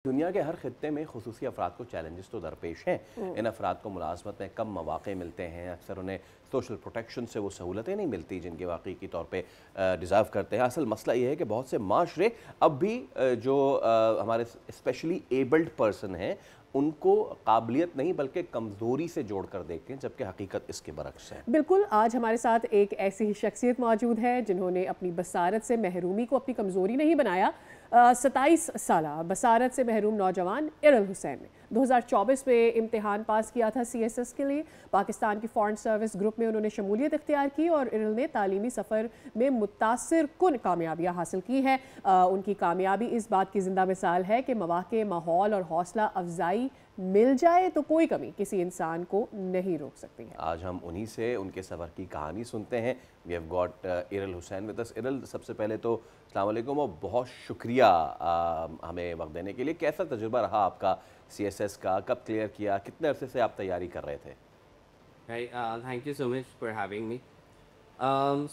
دنیا کے ہر خطے میں خصوصی افراد کو چیلنجز تو درپیش ہیں. ان افراد کو ملازمت میں کم مواقع ملتے ہیں. اکثر انہیں سوشل پروٹیکشن سے وہ سہولتیں نہیں ملتی جن کے واقعی کی طور پہ ڈیزرو کرتے ہیں. اصل مسئلہ یہ ہے کہ بہت سے معاشرے اب بھی جو ہمارے اسپیشلی ایبلڈ پرسن ہیں ان کو قابلیت نہیں بلکہ کمزوری سے جوڑ کر دیکھتے ہیں، جبکہ حقیقت اس کے برعکس ہے. بالکل. آج ہمارے ساتھ ایک ایسی ہی شخصیت موجود ہے جنہوں نے اپنی بصارت سے محرومی کو اپنی کمزوری نہیں بنایا. 27 سالہ بصارت سے محروم نوجوان ارل حسین نے 2024 میں امتحان پاس کیا تھا CSS کے لیے. پاکستان کی فارن سروس گروپ میں انہوں نے شمولیت اختیار کی اور ارل نے تعلیمی سفر میں متاثر کن کامیابیاں حاصل کی ہیں. ان کی کامیابی اس بات کی زندہ مثال ہے کہ مواقع، ماحول اور حوصلہ افزائی مل جائے تو کوئی کمی کسی انسان کو نہیں روک سکتی ہے. آج ہم انہی سے ان کے سفر کی کہانی سنتے ہیں. وی ہیو گاٹ ارل حسین ود اس. ارل، سب سے پہلے تو السلام علیکم اور بہت شکریہ ہمیں وقت دینے کے لیے. کیسا تجربہ رہا آپ کا CSS کا؟ کب کلیئر کیا؟ کتنے عرصے سے آپ تیاری کر رہے تھے؟ Thank you so much for having me.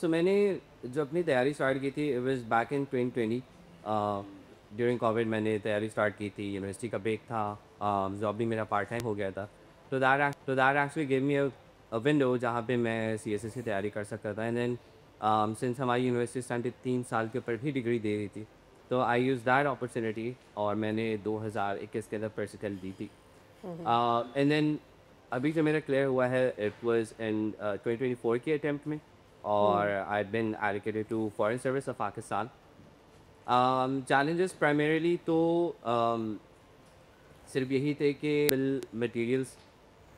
So میں نے جو اپنی تیاری اسٹارٹ کی تھی، it was back in 2020. During Covid میں نے تیاری اسٹارٹ کی تھی. یونیورسٹی کا بریک تھا، جاب بھی میرا پارٹ ٹائم ہو گیا تھا. تو that actually give me a window جہاں پہ میں CSS کی تیاری کر سکتا تھا. اینڈ دین سنس ہماری یونیورسٹی اس ٹائم پہ 3 سال کے اوپر بھی ڈگری دے رہی تھی، تو آئی یوز دیٹ اپرچونیٹی اور میں نے 2021 کے اندر پریکٹیکل دی تھی. اینڈ دین ابھی جو میرا کلیئر ہوا ہے اٹ واز ان 2024 کے اٹیمپٹ میں، اور I been allocated to foreign service of Pakistan. Challenges primarily تو صرف یہی تھے کہ بل مٹیریلس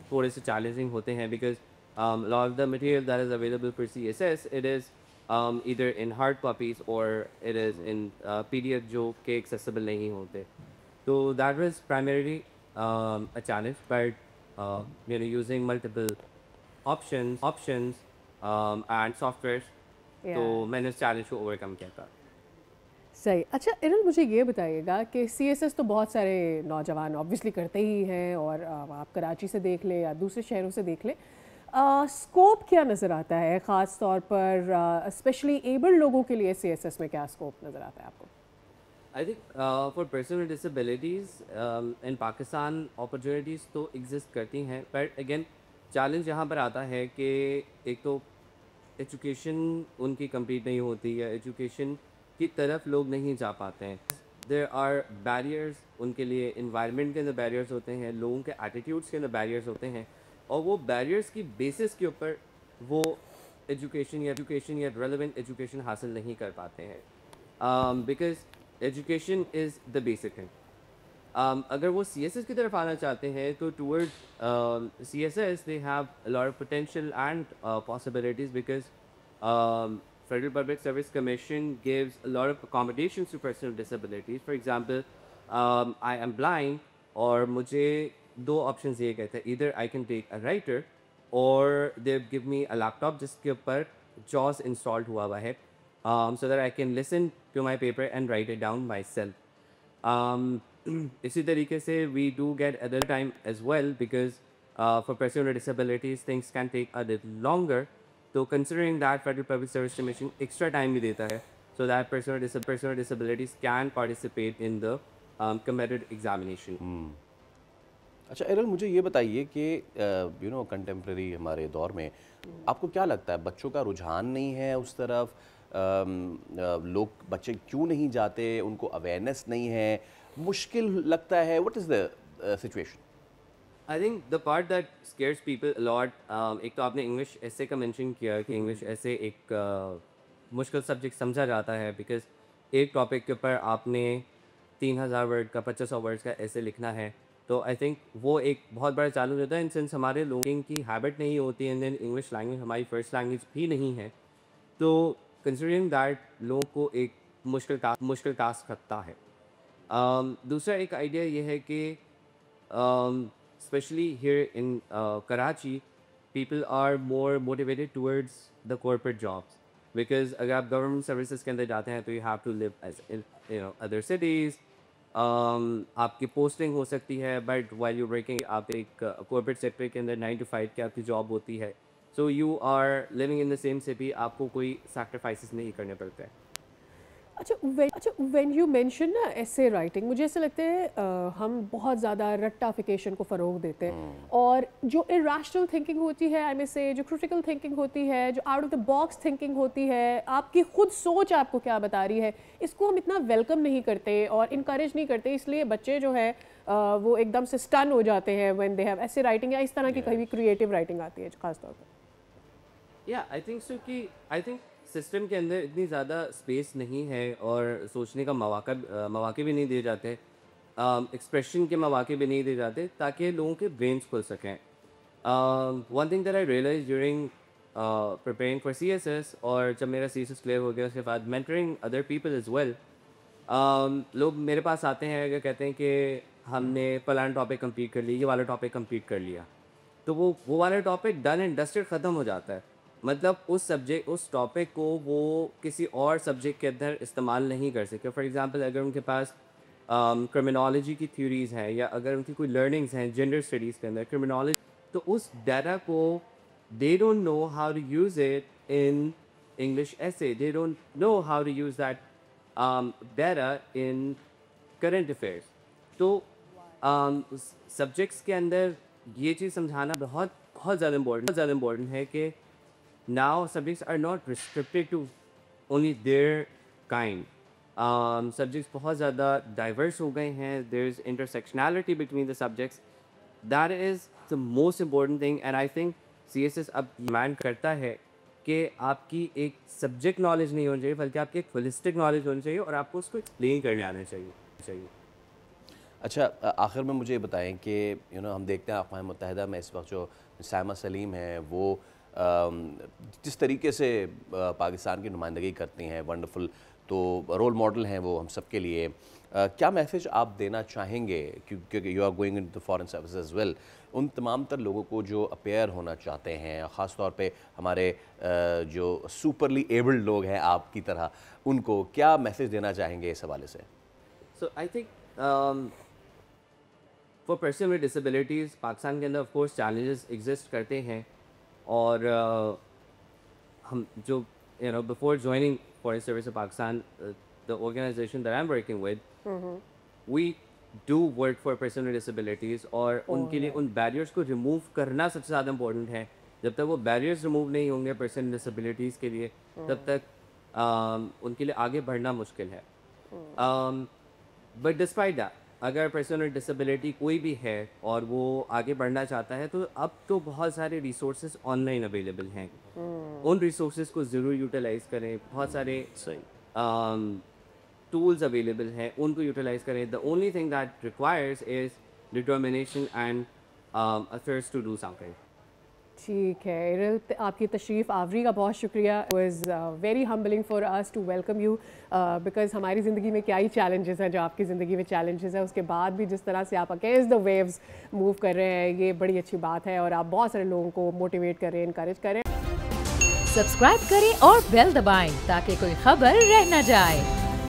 تھوڑے سے چیلنجنگ ہوتے ہیں، because lot of the material that is available for CSS it is either in hard copies اور اٹ از ان PDF جو کہ ایکسیسیبل نہیں ہوتے. تو that was primarily a challenge, but using multiple options and softwares, تو میں نے اس challenge کو اوورکم کیا تھا. صحیح. اچھا ارل، مجھے یہ بتائیے گا کہ CSS تو بہت سارے نوجوان آبویسلی کرتے ہی ہیں، اور آپ کراچی سے دیکھ لیں یا دوسرے شہروں سے دیکھ لیں، اسکوپ کیا نظر آتا ہے خاص طور پر اسپیشلی ایبلڈ لوگوں کے لیے CSS میں کیا اسکوپ نظر آتا ہے آپ کو؟ آئی think for person with disabilities in Pakistan opportunities تو ایگزسٹ کرتی ہیں، بٹ اگین چیلنج یہاں پر آتا ہے کہ ایک تو ایجوکیشن ان کی کمپلیٹ نہیں ہوتی ہے، ایجوکیشن کی طرف لوگ نہیں جا پاتے ہیں. دیر آر بیریئرز ان کے لیے، انوائرمنٹ کے اندر بیریئرز ہوتے ہیں، لوگوں کے ایٹیٹیوڈس کے اندر بیریئرز ہوتے ہیں، اور وہ بیریئرز کی بیسس کے اوپر وہ ایجوکیشن یا ریلیونٹ ایجوکیشن حاصل نہیں کر پاتے ہیں. Because education is the basic thing. اگر وہ CSS کی طرف آنا چاہتے ہیں تو toward CSS they have a lot of potential and possibilities, because Federal Public Service Commission gives a lot of accommodations to persons with disabilities. For example, I am blind, اور مجھے 2 آپشنز دیے گئے تھے. either I can take a writer or they give me a laptop جس کے اوپر JAWS installed ہوا ہوا ہے, so that I can listen to my paper and write it down myself. اسی طریقے سے we do get other time as well, because for persons with disabilities things can take a little longer. تو considering that Federal Public Service Commission extra time بھی دیتا ہے so that person with disabilities can participate in the competitive examination. اچھا ارل، مجھے یہ بتائیے کہ contemporary ہمارے دور میں آپ کو کیا لگتا ہے بچوں کا رجحان نہیں ہے اس طرف؟ بچے کیوں نہیں جاتے؟ ان کو اویئرنیس نہیں ہے؟ مشکل لگتا ہے؟ What is the situation? I think the part that scares people a lot, ایک تو آپ نے انگلش ایسے کا مینشن کیا کہ انگلش ایسے ایک مشکل سبجیکٹ سمجھا جاتا ہے، بیکاز ایک ٹاپک کے اوپر آپ نے 3000 ورڈ کا 2500 ورڈ کا ایسے لکھنا ہے. تو آئی تھنک وہ ایک بہت بڑا چیلنج ہوتا ہے، ان سینس ہمارے لوگوں کی ہیبٹ نہیں ہوتی ہے، اینڈ دین انگلش لینگویج ہماری فرسٹ لینگویج بھی نہیں ہے. تو کنسیڈرنگ دیٹ لوگوں کو ایک مشکل ٹاسک لگتا ہے. دوسرا ایک آئیڈیا یہ ہے کہ especially here in Karachi, people are more motivated towards the corporate jobs, because اگر آپ گورنمنٹ سروسز کے اندر جاتے ہیں تو you have to live as in other cities. آپ کی پوسٹنگ ہو سکتی ہے، بٹ while you're working آپ ایک corporate sector کے اندر 9 to 5 کی آپ کی جاب ہوتی ہے. So you are living in the same city, آپ کو کوئی sacrifices نہیں کرنے پڑتے ہیں. اچھا وین یو مینشن نا ایسے رائٹنگ، مجھے ایسا لگتا ہے ہم بہت زیادہ رٹافیکیشن کو فروغ دیتے ہیں، اور جو irrational تھنکنگ ہوتی ہے، آئی میں سے جو کریٹیکل تھنکنگ ہوتی ہے، جو out of the box thinking ہوتی ہے، آپ کی خود سوچ آپ کو کیا بتا رہی ہے، اس کو ہم اتنا ویلکم نہیں کرتے اور انکریج نہیں کرتے، اس لیے بچے جو ہے وہ ایک دم سے اسٹن ہو جاتے ہیں وین دے ہیو ایسے رائٹنگ یا اس طرح کی کبھی کریٹیو رائٹنگ آتی ہے خاص طور پر. آئی تھنک سو کہ آئی تھنک سسٹم کے اندر اتنی زیادہ اسپیس نہیں ہے اور سوچنے کا مواقع بھی نہیں دیے جاتے، ایکسپریشن کے مواقع بھی نہیں دیے جاتے تاکہ لوگوں کے برینس کھل سکیں. One thing that I realise during preparing for CSS، اور جب میرا CSS کلیئر ہو گیا اس کے بعد mentoring other people as well, لوگ میرے پاس آتے ہیں اگر کہتے ہیں کہ ہم نے فلانا ٹاپک کمپلیٹ کر لیا، یہ والا ٹاپک کمپلیٹ کر لیا، تو وہ والا ٹاپک ڈن اینڈ ڈسٹڈ ختم ہو جاتا ہے. مطلب اس ٹاپک کو وہ کسی اور سبجیکٹ کے اندر استعمال نہیں کر سکتے. فار ایگزامپل اگر ان کے پاس کرمنالوجی کی تھیوریز ہیں، یا اگر ان کی کوئی لرننگس ہیں جینڈر اسٹڈیز کے اندر کرمنالوجی، تو اس ڈیٹا کو they don't know how to use it in English ایسے، they don't know how to use that data in current affairs. تو سبجیکٹس کے اندر یہ چیز سمجھانا بہت زیادہ امپورٹنٹ ہے کہ now subjects are not restricted to only their kind. Subjects بہت زیادہ diverse ہو گئے ہیں. there is intersectionality between the subjects. that is the most important thing, and I think CSS اب demand کرتا ہے کہ آپ کی ایک سبجیکٹ نالج نہیں ہونی چاہیے بلکہ آپ کی ایک holistic نالج ہونی چاہیے اور آپ کو اس کو ایکسپلین کرنے آنا چاہیے. اچھا آخر میں مجھے بتائیں کہ ہم دیکھتے ہیں اقوام متحدہ میں اس وقت جو سائمہ سلیم ہیں وہ جس طریقے سے پاکستان کی نمائندگی کرتی ہیں، ونڈرفل، تو رول ماڈل ہیں وہ ہم سب کے لیے. کیا میسیج آپ دینا چاہیں گے، کیونکہ you are going in to foreign service as well, ان تمام تر لوگوں کو جو اپیئر ہونا چاہتے ہیں، خاص طور پہ ہمارے جو سپرلی ایبلڈ لوگ ہیں آپ کی طرح، ان کو کیا میسیج دینا چاہیں گے اس حوالے سے؟ So I think for person with disabilities Pakistan کے اندر آف کورس چیلنجز ایگزسٹ کرتے ہیں، اور ہم جو before joining foreign service of Pakistan, the organization that I'm working with, we do work for person with disabilities، اور ان کے لیے ان بیریئرس کو ریموو کرنا سب سے زیادہ امپورٹنٹ ہے. جب تک وہ بیریئرس ریموو نہیں ہوں گے پرسن ڈسیبلٹیز کے لیے، تب تک ان کے لیے آگے بڑھنا مشکل ہے. بٹ ڈسپائٹ دیٹ، اگر پرسن ود ڈسیبلٹی کوئی بھی ہے اور وہ آگے بڑھنا چاہتا ہے، تو اب تو بہت سارے ریسورسز آن لائن اویلیبل ہیں. ان ریسورسز کو ضرور یوٹیلائز کریں. بہت سارے ٹولز اویلیبل ہیں، ان کو یوٹیلائز کریں. The only thing that requires is determination and affairs to do something. ٹھیک ہے ارل، آپ کی تشریف آوری کا بہت شکریہ. It was very humbling for us to welcome you, because ہماری زندگی میں کیا ہی چیلنجز ہیں جو آپ کی زندگی میں چیلنجز ہیں، اس کے بعد بھی جس طرح سے آپ اگینسٹ دا ویوز موو کر رہے ہیں، یہ بڑی اچھی بات ہے، اور آپ بہت سارے لوگوں کو موٹیویٹ کریں، انکریج کریں. سبسکرائب کریں اور بیل دبائیں تاکہ کوئی خبر رہ نہ جائے.